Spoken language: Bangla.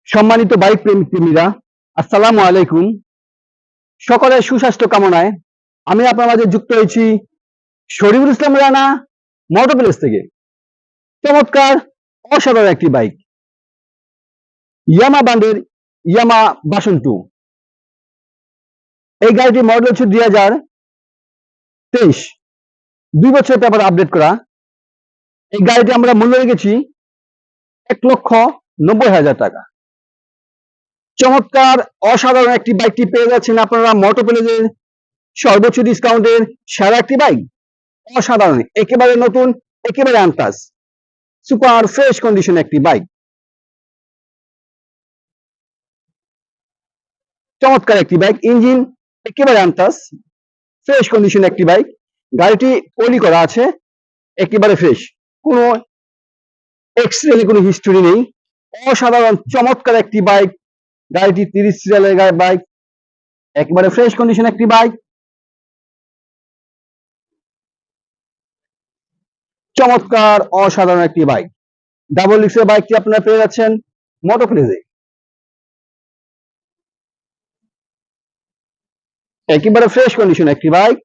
সম্মানিত বাইক প্রেমীরা, আসসালামু আলাইকুম। সকলের সুস্বাস্থ্য কামনায় আমি আপনার মাঝে যুক্ত হয়েছি শরীফুল ইসলাম রানা মোটর প্লেস থেকে। চমৎকার অসাধারণ একটি বাইক, ইয়ামা ব্র্যান্ডের ইয়ামা ভার্সন 2। এই গাড়িটির মডেল হচ্ছে 2023, 2 বছর পেপার আপডেট করা। এই গাড়িটি আমরা মূল্য রেখেছি 1,90,000 টাকা। চমৎকার অসাধারণ একটি বাইকটি পেয়ে যাচ্ছেন আপনারা মোটর প্লেসের সর্বোচ্চ ডিসকাউন্টের সেরা একটি বাইক। অসাধারণ, একেবারে নতুন, একেবারে আনটাচ, সুপার ফ্রেশ কন্ডিশন একটি বাইক। চমৎকার একটি বাইক, ইঞ্জিন একেবারে আনটাচ, ফ্রেশ কন্ডিশন একটি বাইক। গাড়িটি পলি করা আছে, একেবারে ফ্রেশ, কোনো এক্সিডেন্টের কোনো হিস্টোরি নেই। অসাধারণ চমৎকার একটি বাইক। গাড়িটি 30 সিরিয়ালের বাইক, একেবারে ফ্রেশ কন্ডিশন একটি বাইক। চমৎকার অসাধারণ একটি বাইক। ডাবল ডিস্কের বাইকটি আপনারা পেয়ে যাচ্ছেন মোটর প্লেসে। একেবারে ফ্রেশ কন্ডিশন একটি বাইক।